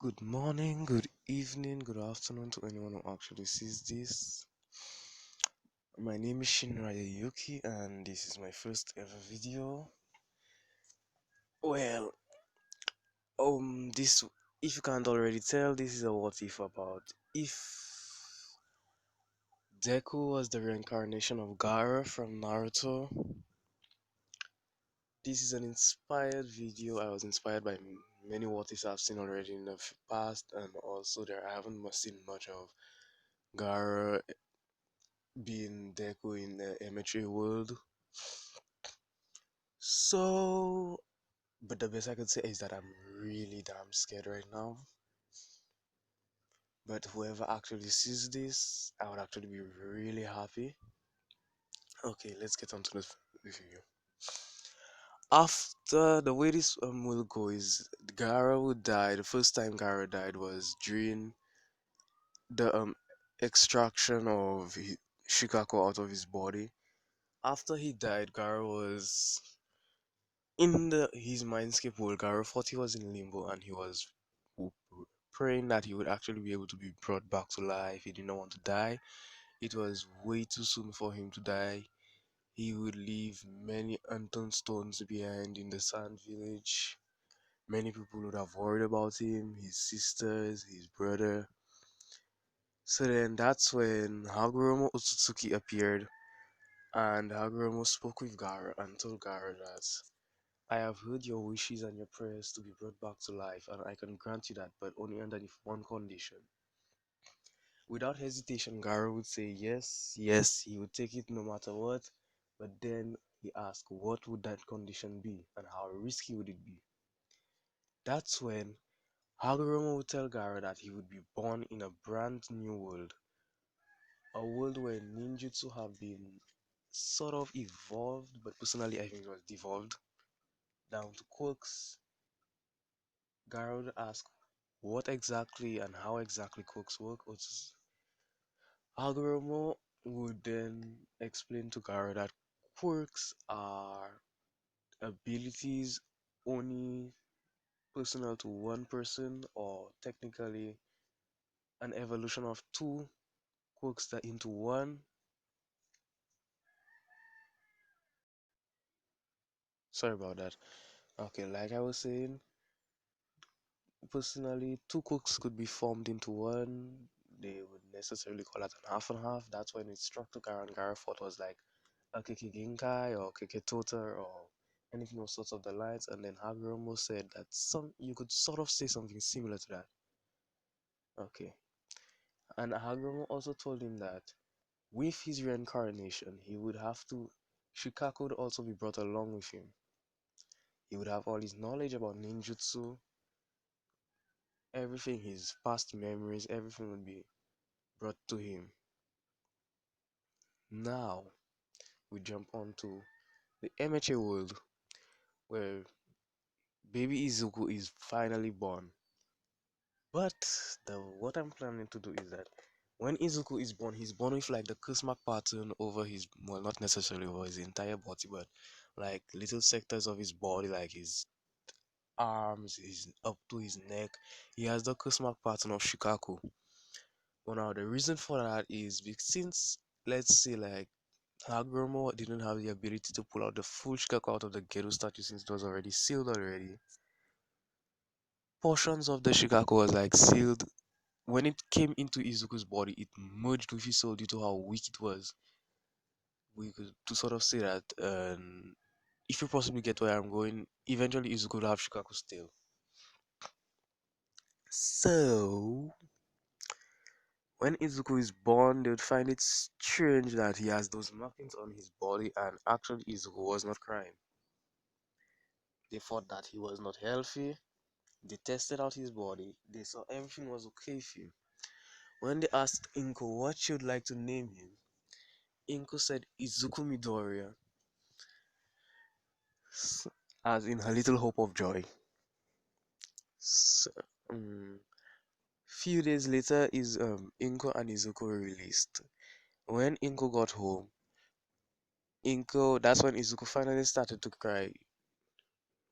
Good morning, good evening, good afternoon to anyone who actually sees this. My name is Shinraya Yuki, and this is my first ever video. Well, this, if you can't already tell, this is a what if about if Deku was the reincarnation of Gaara from Naruto. This is an inspired video. I was inspired by many what ifs I've seen already in the past, and also I haven't seen much of Gaara being Deku in the MHA world. So, but the best I could say is that I'm really damn scared right now. But whoever actually sees this, I would actually be really happy. Okay, let's get on to the video. After the way this will go is Gaara would die. The first time Gaara died was during the extraction of Shikako out of his body. After he died, Gaara was in his mindscape world. Gaara thought he was in limbo and he was praying that he would actually be able to be brought back to life. He did not want to die. It was way too soon for him to die. He would leave many unturned stones behind in the sand village. Many people would have worried about him, his sisters, his brother. So then that's when Hagoromo Otsutsuki appeared, and Hagoromo spoke with Gaara and told Gaara that I have heard your wishes and your prayers to be brought back to life, and I can grant you that, but only under one condition. Without hesitation, Gaara would say yes, yes, he would take it no matter what, but then he asked, what would that condition be, and how risky would it be? That's when Hagoromo would tell Gaara that he would be born in a brand new world, a world where ninjutsu have been sort of evolved, but personally I think it was devolved down to quirks. Gaara would ask what exactly and how exactly quirks work. Hagoromo would then explain to Gaara that quirks are abilities only personal to one person, or technically an evolution of two quirks that into one. Sorry about that. Okay, like I was saying, personally, two cooks could be formed into one. They would necessarily call it an half and half. That's when it struck to Gara, and Gara thought was like a Kikiginkai or Kikitoter or anything of sorts of the lines. And then Hagoromo said that you could sort of say something similar to that. Okay. And Hagoromo also told him that with his reincarnation, he would have to Shikaku would also be brought along with him. He would have all his knowledge about ninjutsu, everything, his past memories, everything would be brought to him. Now we jump on to the MHA world where baby Izuku is finally born. But what I'm planning to do is that when Izuku is born, he's born with like the curse mark pattern over his, well, not necessarily over his entire body, but like little sectors of his body, like his arms, his up to his neck. He has the curse mark pattern of Shikaku. Well, now the reason for that is because since, let's say, like Hagoromo didn't have the ability to pull out the full Shikaku out of the Gedo statue since it was already sealed already. Portions of the Shikaku was like sealed. When it came into Izuku's body, it merged with his soul due to how weak it was. We could to sort of say that, if you possibly get where I'm going, eventually Izuku will have Shikaku still. So when Izuku is born, they would find it strange that he has those markings on his body, and actually Izuku was not crying. They thought that he was not healthy. They tested out his body. They saw everything was okay with him. When they asked Inko what she would like to name him, Inko said Izuku Midoriya, as in her little hope of joy. So, few days later, is Inko and Izuku were released. When Inko got home, that's when Izuku finally started to cry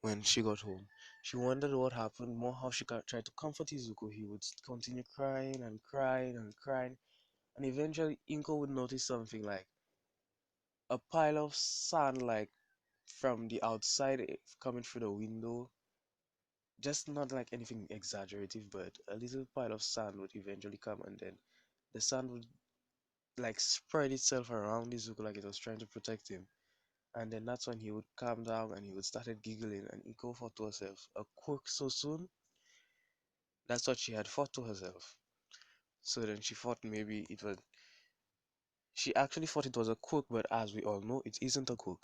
when she got home. She wondered what happened, more how she tried to comfort Izuku. He would continue crying and crying and crying, and eventually Inko would notice something like a pile of sand, like from the outside, coming through the window. Just not like anything exaggerative, but a little pile of sand would eventually come, and then the sand would like spread itself around Izuku like it was trying to protect him. And then that's when he would calm down and he would started giggling, and Iko thought to herself, a quirk so soon? That's what she had thought to herself. So then she thought maybe it was, she actually thought it was a quirk, but as we all know, it isn't a quirk.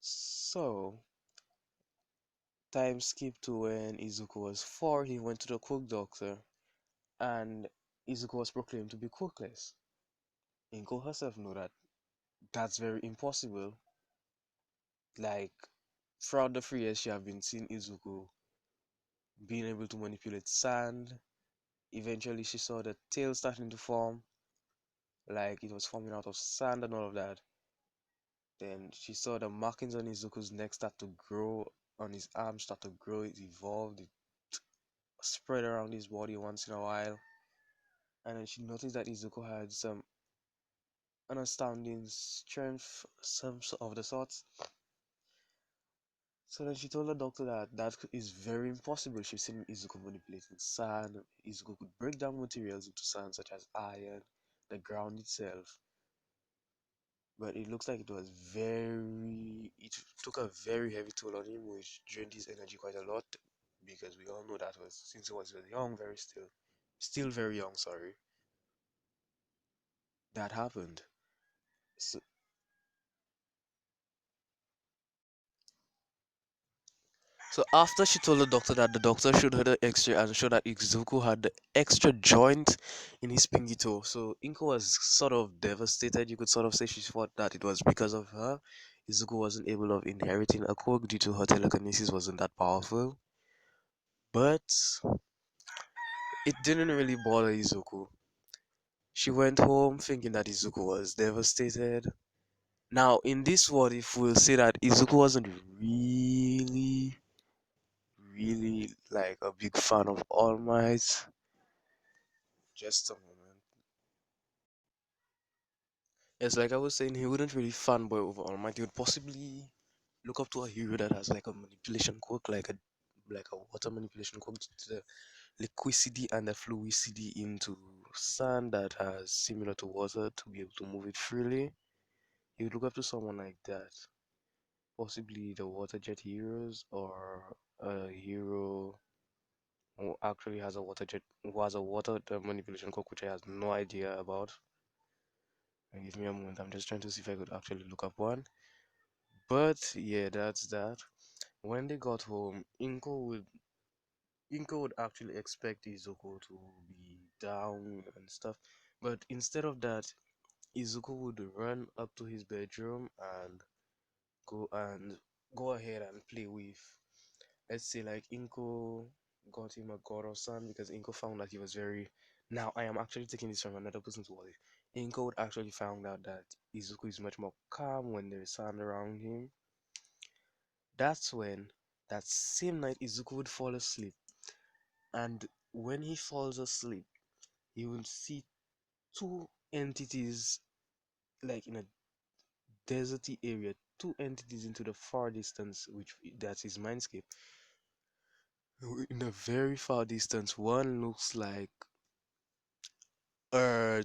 So, time skipped to when Izuku was 4, he went to the quirk doctor, and Izuku was proclaimed to be quirkless. Inko herself knew that that's very impossible. Like, throughout the 3 years she have been seeing Izuku being able to manipulate sand. Eventually, she saw the tail starting to form, like it was forming out of sand and all of that. Then she saw the markings on Izuku's neck start to grow, on his arms start to grow. It evolved, it spread around his body once in a while. And then she noticed that Izuku had some an astounding strength, some of the sorts. So then she told the doctor that that is very impossible. She's seen Izuku manipulating sand. Izuku could break down materials into sand, such as iron, the ground itself. But it looks like it took a very heavy toll on him, which drained his energy quite a lot. Because we all know that was since he was young, still very young, sorry, that happened. So, So after she told the doctor that the doctor showed her the X-ray and showed that Izuku had the extra joint in his pinky toe. So Inko was sort of devastated. You could sort of say she thought that it was because of her. Izuku wasn't able of inheriting a quirk due to her telekinesis wasn't that powerful. But it didn't really bother Izuku. She went home thinking that Izuku was devastated. Now in this what if we'll say that Izuku wasn't really like a big fan of All Might. Just a moment. Yes, like I was saying, he wouldn't really fanboy over All Might. He would possibly look up to a hero that has like a manipulation quirk, like a water manipulation quirk to the liquidity and the fluidity into sand that has similar to water to be able to move it freely. He would look up to someone like that. Possibly the water jet heroes or a hero who actually has a water jet who has a water manipulation quirk which I have no idea about. Give me a moment. I'm just trying to see if I could actually look up one. But yeah, that's that. When they got home, Inko would actually expect Izuku to be down and stuff. But instead of that, Izuku would run up to his bedroom and go and go ahead and play with, let's say, like Inko got him a Goro-san because Inko found that he was very. Now I am actually taking this from another person's voice. Inko would actually found out that Izuku is much more calm when there is sand around him. That's when that same night Izuku would fall asleep, and when he falls asleep, he will see two entities like in a deserty area, two entities into the far distance, which that's his mindscape. In the very far distance, one looks like a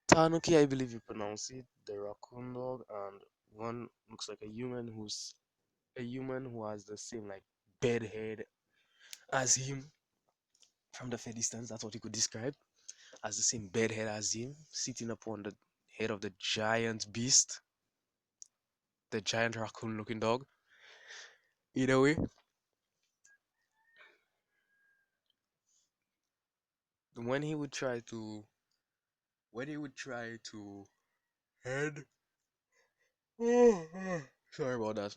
Tanuki, I believe you pronounce it, the raccoon dog, and one looks like a human who has the same like bed head as him from the fair distance. That's what you could describe as the same bed head as him, sitting upon the head of the giant beast, the giant raccoon-looking dog. Either way, when he would try to, when he would try to head, sorry about that.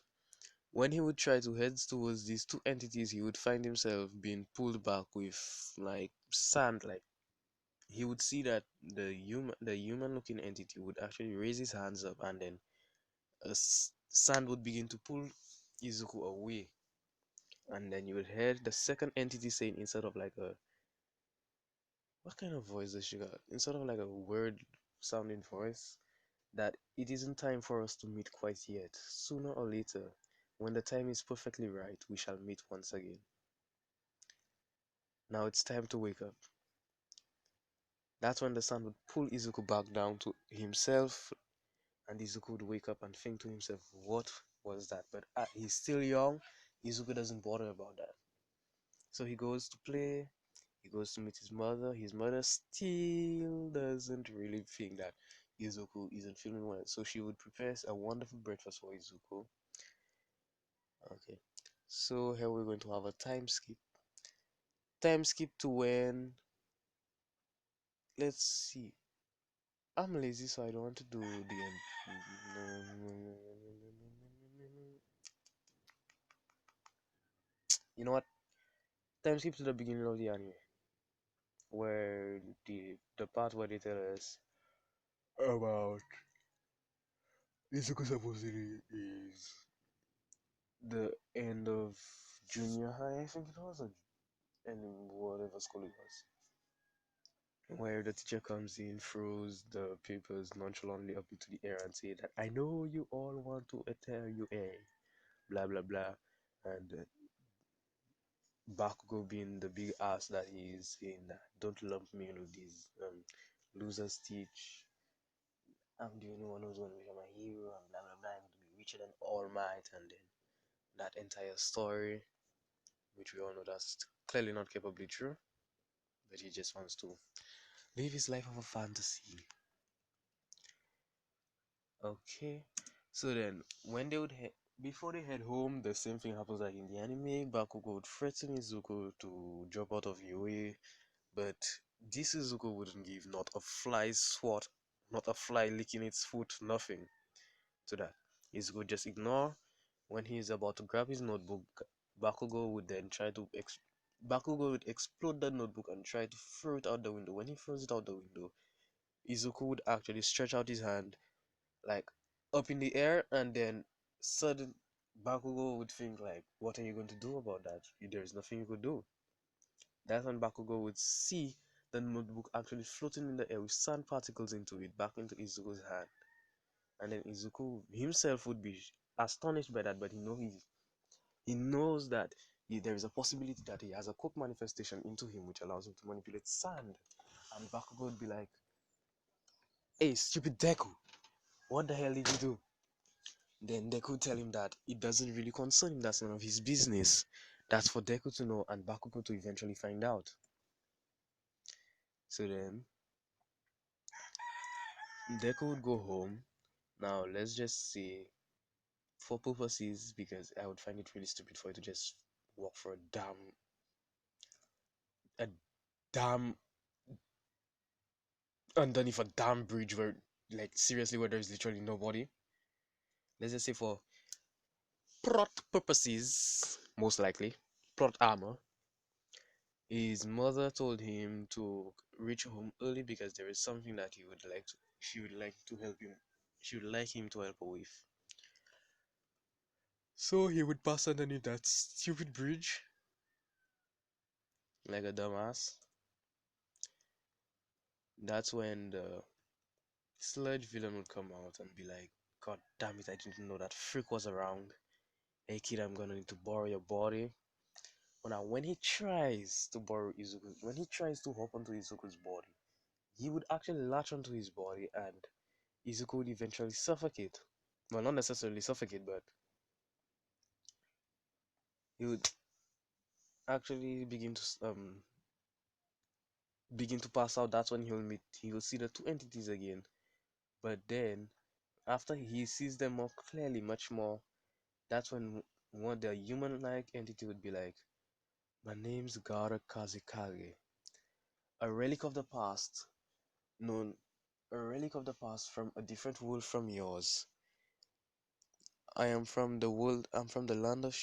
When he would try to head towards these two entities, he would find himself being pulled back with like sand. Like he would see that the human looking entity would actually raise his hands up, and then sand would begin to pull. Izuku away. And then you would hear the second entity saying, instead of like a, what kind of voice does she got? Instead of like a word sounding voice, that it isn't time for us to meet quite yet. Sooner or later, when the time is perfectly right, we shall meet once again. Now it's time to wake up. That's when the sun would pull Izuku back down to himself, and Izuku would wake up and think to himself, what was that? But he's still young. Izuku doesn't bother about that. So he goes to play, he goes to meet his mother. His mother still doesn't really think that Izuku isn't feeling well. So she would prepare a wonderful breakfast for Izuku. Okay. So here we're going to have a time skip. Time skip to when, let's see. I'm lazy, so I don't want to do the end. You know what? Time skip to the beginning of the anime, where the part where they tell us about Izuku supposedly is the end of junior high, I think it was, or and whatever school it was, where the teacher comes in, throws the papers nonchalantly up into the air and say that I know you all want to tell you a blah blah blah, and Bakugo being the big ass that he is, saying that don't lump me in with these losers teach. I'm the only one who's going to become a hero and blah blah blah. I'm going to be richer than All Might, and then that entire story, which we all know that's clearly not capably true, but he just wants to live his life of a fantasy. Okay, so then when they would before they head home, the same thing happens like in the anime. Bakugo would threaten Izuku to drop out of UA, but this Izuku wouldn't give not a fly's swat, not a fly licking its foot, nothing to that. Izuku would just ignore. When he is about to grab his notebook, Bakugo would then try to Bakugo would explode the notebook and try to throw it out the window. When he throws it out the window, Izuku would actually stretch out his hand like up in the air, and then sudden Bakugo would think like, what are you going to do about that? There is nothing you could do. That's when Bakugo would see the notebook actually floating in the air with sand particles into it back into Izuku's hand. And then Izuku himself would be astonished by that, but he knows that there is a possibility that he has a cook manifestation into him which allows him to manipulate sand. And Bakugo would be like, hey, stupid Deku, what the hell did you do? Then Deku tell him that it doesn't really concern him, that's none of his business. That's for Deku to know and Bakugo to eventually find out. So then Deku would go home. Now let's just say, for purposes, because I would find it really stupid for you to just walk for a damn underneath a damn bridge where, like, seriously, where there's literally nobody. Let's just say for plot purposes, most likely plot armor, his mother told him to reach home early because there is something that she would like to help him, she would like him to help her with. So he would pass underneath that stupid bridge like a dumbass. That's when the sludge villain would come out and be like, God damn it, I didn't know that freak was around. Hey kid, I'm gonna need to borrow your body. But now when he tries to borrow Izuku, when he tries to hop onto Izuku's body, he would actually latch onto his body and Izuku would eventually suffocate. Well, not necessarily suffocate, but he would actually begin to pass out. That's when he'll see the two entities again. But then after he sees them more clearly, much more, that's when one the human-like entity would be like, my name's Gaara Kazekage, a relic of the past, known a relic of the past from a different world from yours. I am from the world. I'm from the land of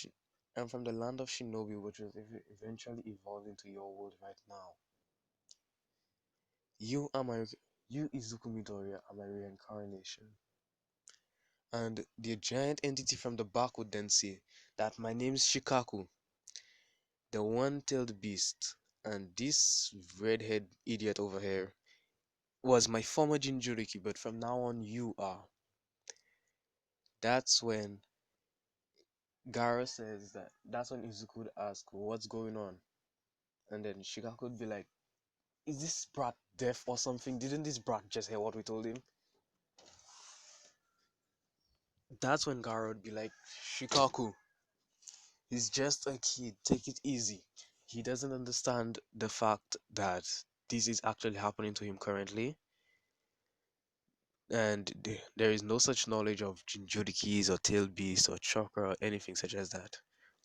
Shinobi, which will eventually evolve into your world right now. You are my, you Izuku Midoriya are my reincarnation. And the giant entity from the back would then say that my name is Shikaku, the one-tailed beast, and this redhead idiot over here was my former Jinjuriki, but from now on you are. That's when Gaara says that. That's when Izuku would ask, what's going on? And then Shikaku would be like, is this brat deaf or something? Didn't this brat just hear what we told him? That's when Gaara would be like, Shikaku, he's just a kid, take it easy. He doesn't understand the fact that this is actually happening to him currently, and there is no such knowledge of Jinchurikis or tail beast or chakra or anything such as that.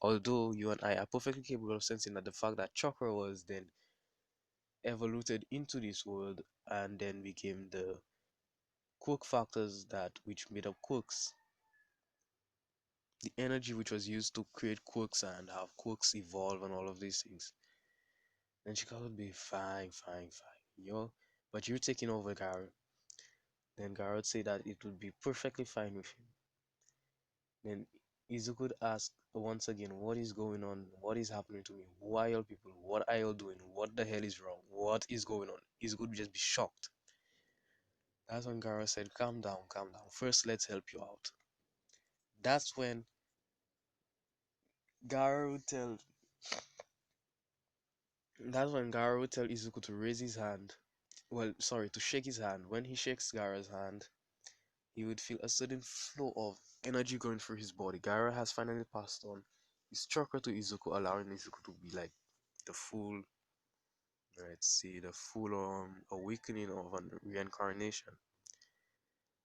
Although you and I are perfectly capable of sensing that the fact that chakra was then evoluted into this world and then became the quirk factors that which made up quirks, the energy which was used to create quirks and have quirks evolve and all of these things. Then Chicago would be fine, fine, fine, but you're taking over Garrett. Then Garrett would say that it would be perfectly fine with him. Then Izuku would ask once again, what is going on? What is happening to me? Who are you people? What are you doing? What the hell is wrong? What is going on? Izuku would just be shocked. That's when Garrett said, calm down, calm down. First, let's help you out. That's when Garrett would tell that's when Garrett would tell Izuku to raise his hand. Well, sorry, to shake his hand. When he shakes Gaara's hand, he would feel a sudden flow of energy going through his body. Gaara has finally passed on his chakra to Izuku, allowing Izuku to be like the full, let's see, the full awakening of a reincarnation.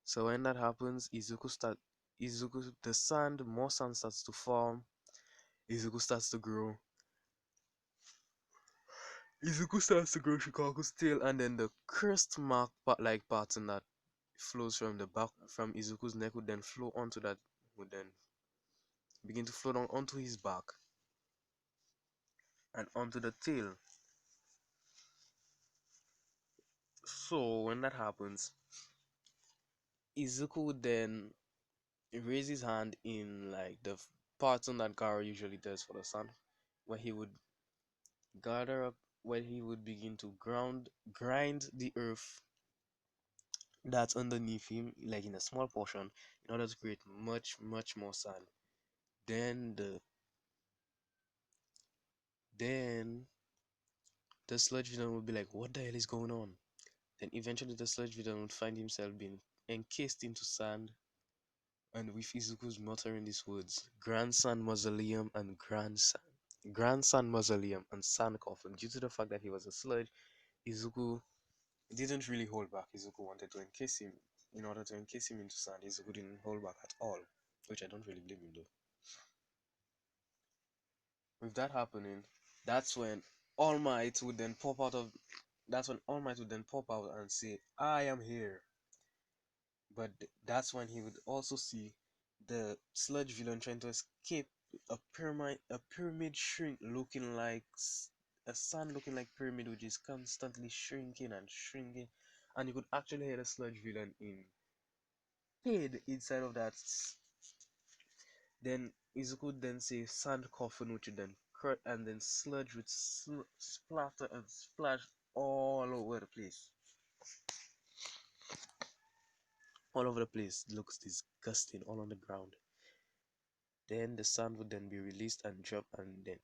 So when that happens, the sand, more sand starts to form. Izuku starts to grow. Izuku starts to grow Shikaku's tail, and then the crest mark like pattern that flows from the back from Izuku's neck would then flow onto that would then begin to flow down onto his back and onto the tail. So when that happens, Izuku would then raise his hand in like the pattern that Gaara usually does for the sun, where he would gather up, where he would begin to grind the earth that's underneath him, like in a small portion, in order to create much, much more sand. Then then the sludge villain would be like, what the hell is going on? Then eventually the sludge villain would find himself being encased into sand, and with Izuku's muttering these words, Grandson Mausoleum and Grandson Mausoleum and Sand Coffin. Due to the fact that he was a sludge, Izuku didn't really hold back. Izuku wanted to encase him. In order to encase him into sand, Izuku didn't hold back at all, which I don't really blame him though. With that happening, that's when All Might would then pop out of. That's when All Might would then pop out and say, "I am here." But that's when he would also see the sludge villain trying to escape a pyramid shrink looking like a sun looking like pyramid which is constantly shrinking and shrinking, and you could actually hear the sludge villain in paid inside of that. Then Izuku would then say sand coffin, which would then cut, and then sludge would splatter and splash all over the place. All over the place. It looks disgusting, all on the ground. Then the sand would then be released and dropped, and then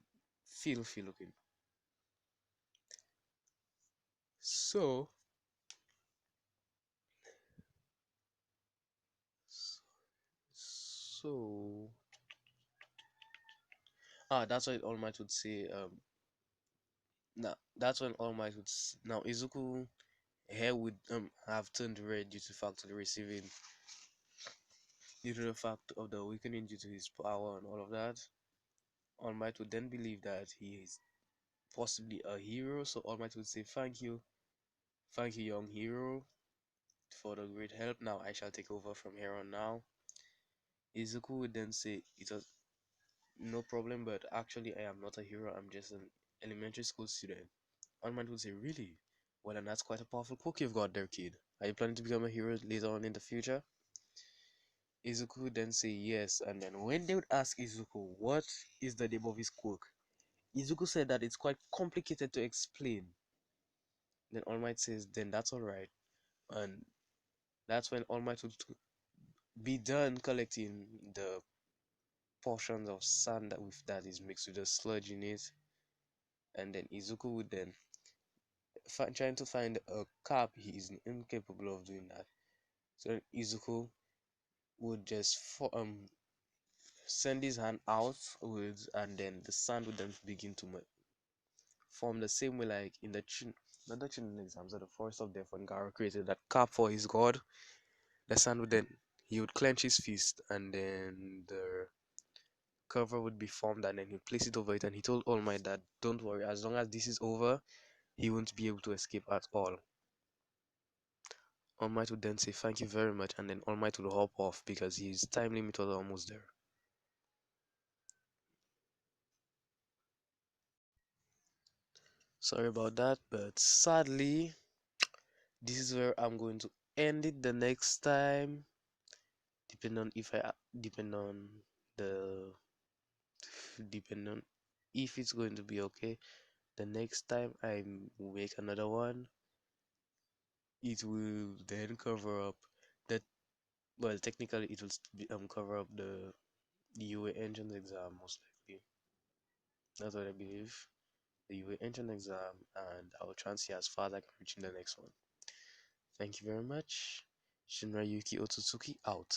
filthy looking. So, so, that's what All Might would say. Now that's when All Might now Izuku hair would have turned red due to factory receiving due to the fact of the awakening due to his power and all of that. All Might would then believe that he is possibly a hero, so All Might would say, thank you, young hero, for the great help. Now I shall take over from here on now." Izuku would then say, "It was no problem, but actually I am not a hero, I'm just an elementary school student." All Might would say, "Really? Well, and that's quite a powerful quirk you've got there, kid. Are you planning to become a hero later on in the future?" Izuku would then say yes, and then when they would ask Izuku what is the name of his quirk, Izuku said that it's quite complicated to explain. Then All Might says, then that's alright. And that's when All Might would be done collecting the portions of sand that is mixed with the sludge in it. And then Izuku would then trying to find a cap. He is incapable of doing that. So then Izuku would just send his hand outwards, and then the sand would then begin to form the same way like in the not the Chunin exams or the Forest of Death when Gaara created that cap for his god. The sand would then he would clench his fist, and then the cover would be formed, and then he'd place it over it, and he told All Might that don't worry, as long as this is over, he won't be able to escape at all. All Might would then say thank you very much, and then All Might would hop off because his time limit was almost there. Sorry about that, but sadly, this is where I'm going to end it the next time. Depend on if I depend on the depend on if it's going to be okay. The next time I make another one, it will then cover up that. Well, technically, it will cover up the UA entrance exam most likely. That's what I believe. The UA entrance exam, and I'll try and see as far as I can reach in the next one. Thank you very much. Shinra Yuki Otsutsuki out.